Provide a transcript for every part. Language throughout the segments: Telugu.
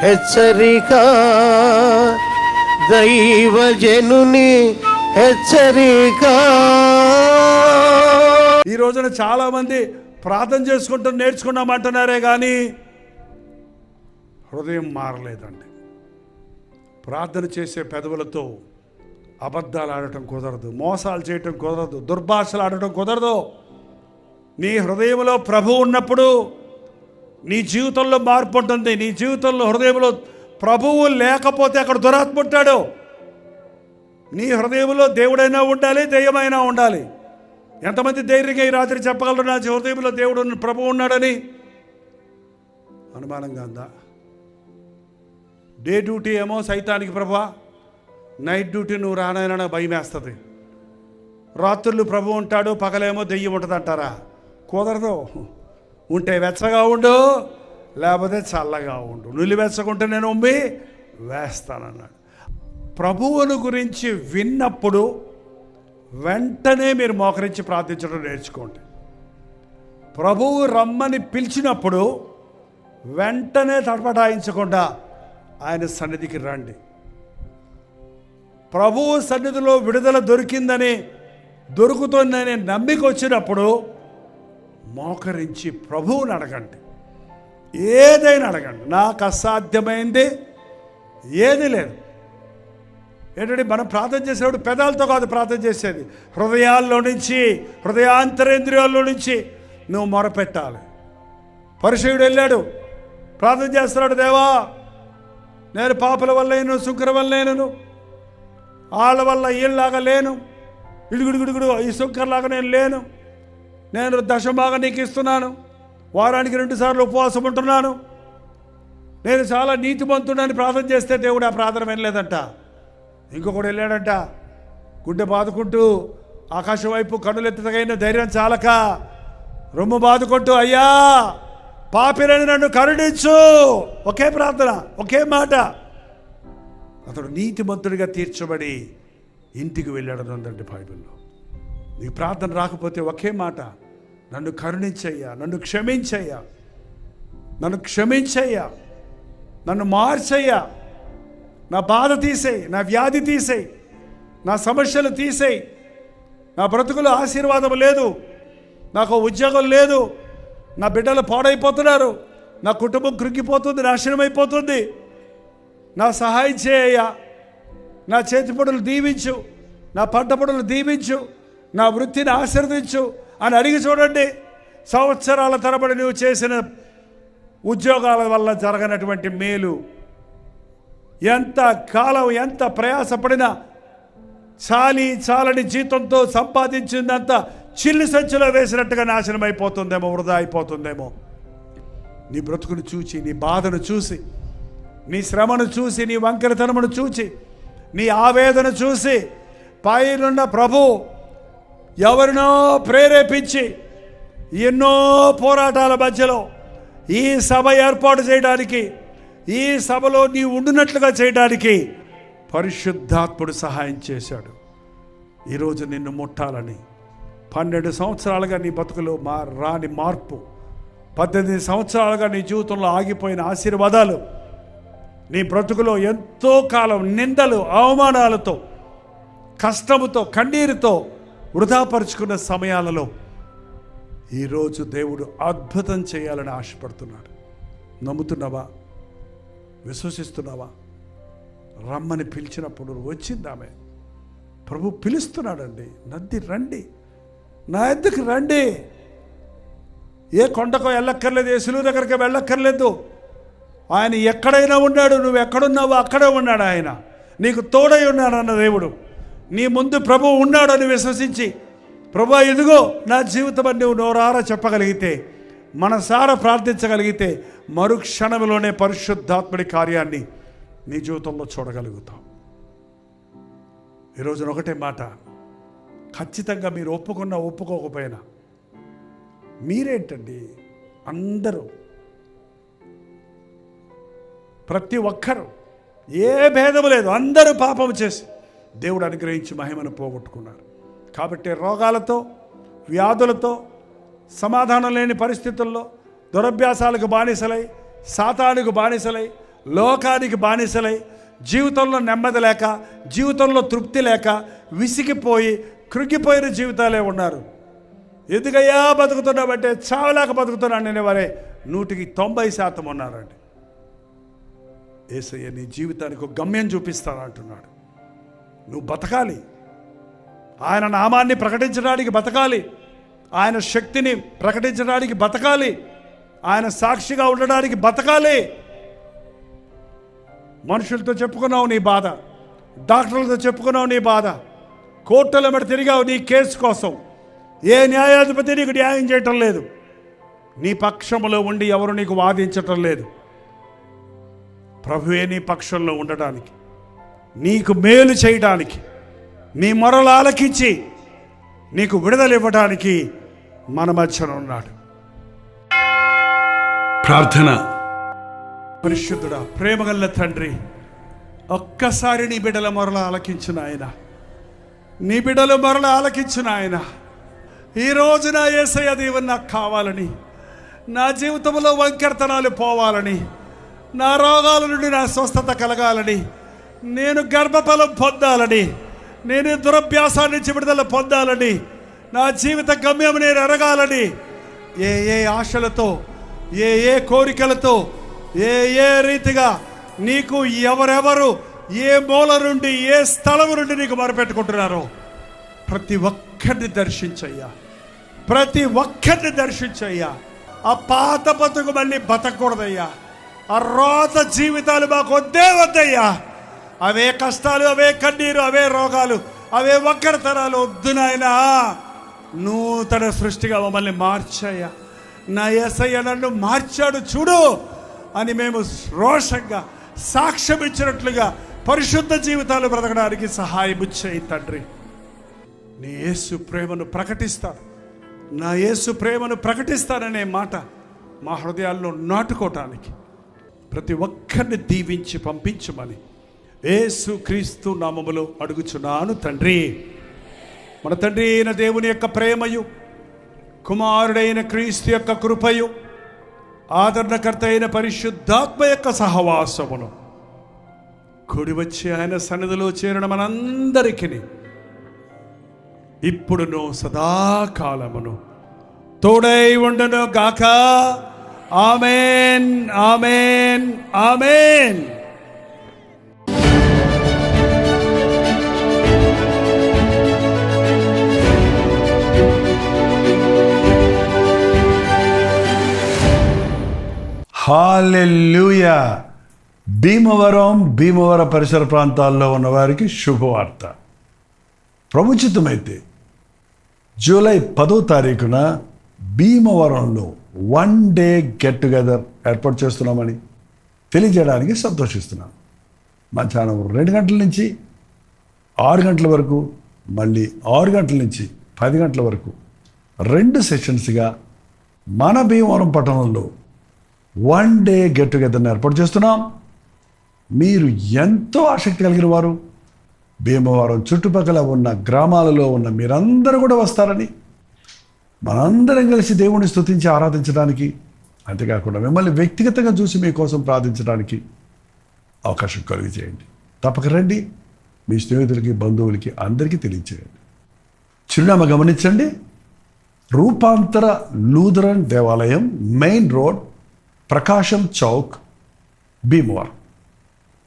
హెచ్చరిక, దైవజనుని హెచ్చరిక. ఈ రోజున చాలా మంది ప్రార్థన చేసుకుంటూ నేర్చుకున్నామంటున్నారే కానీ హృదయం మారలేదండి. ప్రార్థన చేసే పెదవులతో అబద్ధాలు ఆడటం కుదరదు, మోసాలు చేయటం కుదరదు, దుర్భాషలు ఆడటం కుదరదు. నీ హృదయంలో ప్రభు ఉన్నప్పుడు నీ జీవితంలో మార్పు ఉంటుంది. నీ జీవితంలో హృదయంలో ప్రభువు లేకపోతే అక్కడ దురాత్మ ఉంటాడు. నీ హృదయంలో దేవుడైనా ఉండాలి, దెయ్యమైనా ఉండాలి. ఎంతమంది ధైర్యంగా ఈ రాత్రి చెప్పగలరు నా హృదయంలో దేవుడు ప్రభు ఉన్నాడని? అనుమానంగా ఉందా? డే డ్యూటీ ఏమో సైతానికి ప్రభా, నైట్ డ్యూటీ నువ్వు రానైనా భయం వేస్తుంది. రాత్రులు ప్రభు ఉంటాడు, పగలేమో దెయ్యం ఉంటుంది అంటారా? కుదరదు. ఉంటే వెచ్చగా ఉండు, లేకపోతే చల్లగా ఉండు. నువ్వు వెచ్చకుంటే నేను ఉమ్మి వేస్తానన్నాడు. ప్రభువును గురించి విన్నప్పుడు వెంటనే మీరు మోకరించి ప్రార్థించడం నేర్చుకోండి. ప్రభువు రమ్మని పిలిచినప్పుడు వెంటనే తడపటాయించకుండా ఆయన సన్నిధికి రండి. ప్రభువు సన్నిధిలో విడుదల దొరుకుతుందని నమ్మిక వచ్చినప్పుడు మోకరించి ప్రభువుని అడగండి. ఏదైనా అడగండి. నాకు అసాధ్యమైంది ఏది లేదు. ఏంటంటే మనం ప్రార్థన చేసేటప్పుడు పెదాలతో కాదు ప్రార్థన చేసేది, హృదయాల్లో నుంచి, హృదయాంతరేంద్రియాల్లో నుంచి నువ్వు మొరపెట్టాలి. పరిసయుడు వెళ్ళాడు, ప్రార్థన చేస్తున్నాడు, దేవా నేను పాపల వల్ల లేను, శుక్ర వల్ల లేను, వాళ్ళ వల్ల వీళ్ళలాగా లేను, ఇడుగుడుగుడుగుడు ఈ శుక్రలాగా నేను లేను, నేను దశభాగా నీకు ఇస్తున్నాను, వారానికి 2 సార్లు ఉపవాసం ఉంటున్నాను, నేను చాలా నీతిమంతుడని ప్రార్థన చేస్తే దేవుడు ఆ ప్రార్థన వినలేదంట. ఇంకొకడు వెళ్ళాడంట, గుండె బాదుకుంటూ ఆకాశం వైపు కన్నులెత్తగైన ధైర్యం చాలక రొమ్ము బాదుకుంటూ, అయ్యా పాపిరని నన్ను కరుణించు. ఒకే ప్రార్థన, ఒకే మాట. అతడు నీతిమంతుడిగా తీర్చబడి ఇంటికి వెళ్ళాడని ఉందండి బైబిల్లో. నీకు ప్రార్థన రాకపోతే ఒకే మాట, నన్ను కరుణించయ్యా, నన్ను క్షమించయ్యా, నన్ను క్షమించయ్యా, నన్ను మార్చయ్యా, నా బాధ తీసేయి, నా వ్యాధి తీసేయి, నా సమస్యలు తీసేయి, నా బ్రతుకులో ఆశీర్వాదం లేదు, నాకు ఉద్యోగం లేదు, నా బిడ్డలు పాడైపోతున్నారు, నా కుటుంబం కృంగిపోతుంది, నాశనం అయిపోతుంది, నా సహాయం చేయ్యా, నా చేతి పనులు దీవించు, నా పంట పనులు దీవించు, నా వృత్తిని ఆశీర్వదించు అని అడిగి చూడండి. సంవత్సరాల తరబడి నువ్వు చేసిన ఉద్యోగాల వల్ల జరగనటువంటి మేలు, ఎంత కాలం ఎంత ప్రయాసపడినా చాలని జీతంతో సంపాదించిందంతా చిల్లి సంచిలో వేసినట్టుగా నాశనం అయిపోతుందేమో, వృధా అయిపోతుందేమో. నీ బ్రతుకును చూచి, నీ బాధను చూసి, నీ శ్రమను చూసి, నీ వంకరతనమును చూచి, నీ ఆవేదన చూసి పైనున్న ప్రభు ఎవరినో ప్రేరేపించి ఎన్నో పోరాటాల మధ్యలో ఈ సభ ఏర్పాటు చేయడానికి, ఈ సభలో నీ ఉండునట్లుగా చేయడానికి పరిశుద్ధాత్ముడు సహాయం చేశాడు. ఈరోజు నిన్ను ముట్టాలని 12 సంవత్సరాలుగా నీ బతుకులో రాని మార్పు, 18 సంవత్సరాలుగా నీ జీవితంలో ఆగిపోయిన ఆశీర్వాదాలు, నీ బ్రతుకులో ఎంతో కాలం నిందలు అవమానాలతో కష్టముతో కన్నీరుతో వృధాపరుచుకున్న సమయాలలో ఈరోజు దేవుడు అద్భుతం చేయాలని ఆశపడుతున్నాడు. నమ్ముతున్నావా? విశ్వసిస్తున్నావా? రమ్మని పిలిచినప్పుడు వచ్చిందామె. ప్రభు పిలుస్తున్నాడండి, నద్ది రండి, నా ఎద్దుకు రండి. ఏ కొండకో వెళ్ళక్కర్లేదు, ఏ సులువు దగ్గరికి వెళ్ళక్కర్లేదు. ఆయన ఎక్కడైనా ఉన్నాడు, నువ్వు ఎక్కడున్నావో అక్కడే ఉన్నాడు. ఆయన నీకు తోడై ఉన్నాడు అన్న దేవుడు. నీ ముందు ప్రభు ఉన్నాడని విశ్వసించి, ప్రభు ఇదిగో నా జీవితం అని నువ్వు నోరారా చెప్పగలిగితే, మనసారా ప్రార్థించగలిగితే మరుక్షణంలోనే పరిశుద్ధాత్ముడి కార్యాన్ని నీ జీవితంలో చూడగలుగుతావు. ఈరోజున ఒకటే మాట, ఖచ్చితంగా మీరు ఒప్పుకున్నా ఒప్పుకోకపోయినా మీరేంటండి, అందరూ ప్రతి ఒక్కరు ఏ భేదము లేదు, అందరూ పాపము చేసి దేవుడు అనుగ్రహించి మహిమను పోగొట్టుకున్నారు. కాబట్టి రోగాలతో, వ్యాధులతో, సమాధానం లేని పరిస్థితుల్లో, దురభ్యాసాలకు బానిసలై, సాతానుకు బానిసలై, లోకానికి బానిసలై జీవితంలో నెమ్మది లేక, జీవితంలో తృప్తి లేక, విసిగిపోయి కృంగిపోయిన జీవితాలే ఉన్నారు. ఎందుకయ్యా బతుకుతున్నామంటే చావలేక బతుకుతున్నాను అనేవారే 100% ఉన్నారండి. యేసయ్య నీ జీవితానికి ఒక గమ్యం చూపిస్తానంటున్నాడు. నువ్వు బతకాలి, ఆయన నామాన్ని ప్రకటించడానికి బతకాలి, ఆయన శక్తిని ప్రకటించడానికి బతకాలి, ఆయన సాక్షిగా ఉండడానికి బతకాలి. మనుషులతో చెప్పుకున్నావు నీ బాధ, డాక్టర్లతో చెప్పుకున్నావు నీ బాధ, కోర్టుల మీద తిరిగావు నీ కేసు కోసం. ఏ న్యాయాధిపతి నీకు న్యాయం చేయటం లేదు, నీ పక్షంలో ఉండి ఎవరు నీకు వాదించటం లేదు. ప్రభువే నీ పక్షంలో ఉండడానికి, నీకు మేలు చేయడానికి, నీ మొరలు ఆలకించి నీకు విడుదల ఇవ్వడానికి మన మధ్యన ఉన్నాడు. ప్రార్థన. పరిశుద్ధుడా, ప్రేమగల్ల తండ్రి, ఒక్కసారి నీ బిడ్డల మొరల ఆలకించిన ఆయన, నీ బిడ్డల మొరల ఆలకించిన ఆయన, ఈ రోజున యేసయ్య దేవుని నాకు కావాలని, నా జీవితంలో వంకరతనాలు పోవాలని, నా రోగాల నుండి నా స్వస్థత కలగాలని, నేను గర్భఫలం పొందాలని, నేను దురభ్యాసాన్ని నుంచి విడుదల పొందాలని, నా జీవిత గమ్యం నేను ఎరగాలని, ఏ ఆశలతో, ఏ కోరికలతో, ఏ రీతిగా నీకు ఎవరెవరు ఏ మూల నుండి ఏ స్థలం నుండి నీకు మొరపెట్టుకుంటున్నారో ప్రతి ఒక్కరిని దర్శించయ్యా, ప్రతి ఒక్కరిని దర్శించయ్యా. ఆ పాత బతుకు మళ్ళీ బతకూడదయ్యా. ఆ రోత జీవితాలు మాకు వద్దయ్యా. అవే కష్టాలు, అవే కన్నీరు, అవే రోగాలు, అవే ఒక్కరితనాలు వద్దు నాయనా. నూతన సృష్టిగా మమ్మల్ని మార్చాయా. నా యేసయ్య నన్ను మార్చాడు చూడు అని మేము రోషంగా సాక్ష్యం ఇచ్చినట్లుగా పరిశుద్ధ జీవితాలు బ్రతకడానికి సహాయం చేయి తండ్రి. నీ యేసు ప్రేమను ప్రకటిస్తాను, నా యేసు ప్రేమను ప్రకటిస్తాననే మాట మా హృదయాల్లో నాటుకోవటానికి ప్రతి ఒక్కరిని దీవించి పంపించమని యేసు క్రీస్తు నామములో అడుగుచున్నాను తండ్రి. మన తండ్రి అయిన దేవుని యొక్క ప్రేమయు, కుమారుడైన క్రీస్తు యొక్క కృపయు, ఆదరణకర్త అయిన పరిశుద్ధాత్మ యొక్క సహవాసమును కూడి వచ్చి ఆయన సన్నిధిలో చేరిన మనందరికీ ఇప్పుడును సదాకాలమును తోడై ఉండును గాక. ఆమేన్, ఆమేన్, ఆమేన్. హల్లెలూయా. భీమవరం పరిసర ప్రాంతాల్లో ఉన్న వారికి శుభవార్త. ప్రభుచితమైతే జూలై 10వ తారీఖున భీమవరంలో 1 డే గెట్ టుగెదర్ ఏర్పాటు చేస్తున్నామని తెలియజేయడానికి సంతోషిస్తున్నాను. మధ్యాహ్నం 2 గంటల నుంచి 6 గంటల వరకు, మళ్ళీ 6 గంటల నుంచి 10 గంటల వరకు 2 సెషన్స్గా మన భీమవరం పట్టణంలో 1 డే గెట్ టుగెదర్ని ఏర్పాటు చేస్తున్నాం. మీరు ఎంతో ఆసక్తి కలిగిన వారు, భీమవరం చుట్టుపక్కల ఉన్న గ్రామాలలో ఉన్న మీరందరూ కూడా వస్తారని, మనందరం కలిసి దేవుణ్ణి స్తుతించి ఆరాధించడానికి, అంతేకాకుండా మిమ్మల్ని వ్యక్తిగతంగా చూసి మీకోసం ప్రార్థించడానికి అవకాశం కలిగి చేయండి. తప్పక రండి, మీ స్నేహితులకి, బంధువులకి అందరికీ తెలియచేయండి. చిరునామా గమనించండి. రూపాంతర లూథరన్ దేవాలయం, మెయిన్ రోడ్, ప్రకాశం చౌక్, భీమవరం.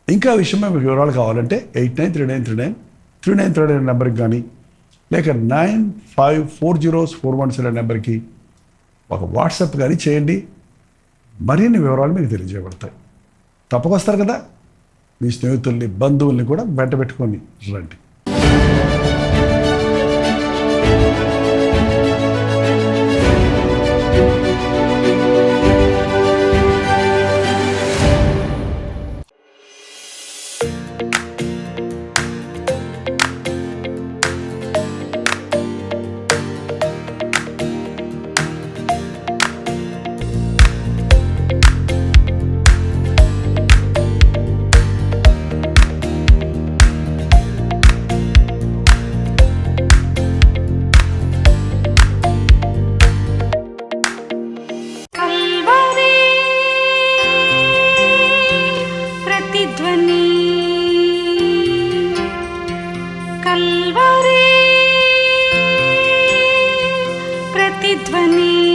ఇంకా విషయమే మీకు వివరాలు కావాలంటే 8939393939 నెంబర్కి కానీ, లేక 954041 నెంబర్కి ఒక వాట్సాప్ కానీ చేయండి. మరిన్ని వివరాలు మీకు తెలియజేయబడతాయి. తప్పక వస్తారు కదా. మీ స్నేహితుల్ని, బంధువుల్ని కూడా వెంట పెట్టుకొని రండి. ధ్వని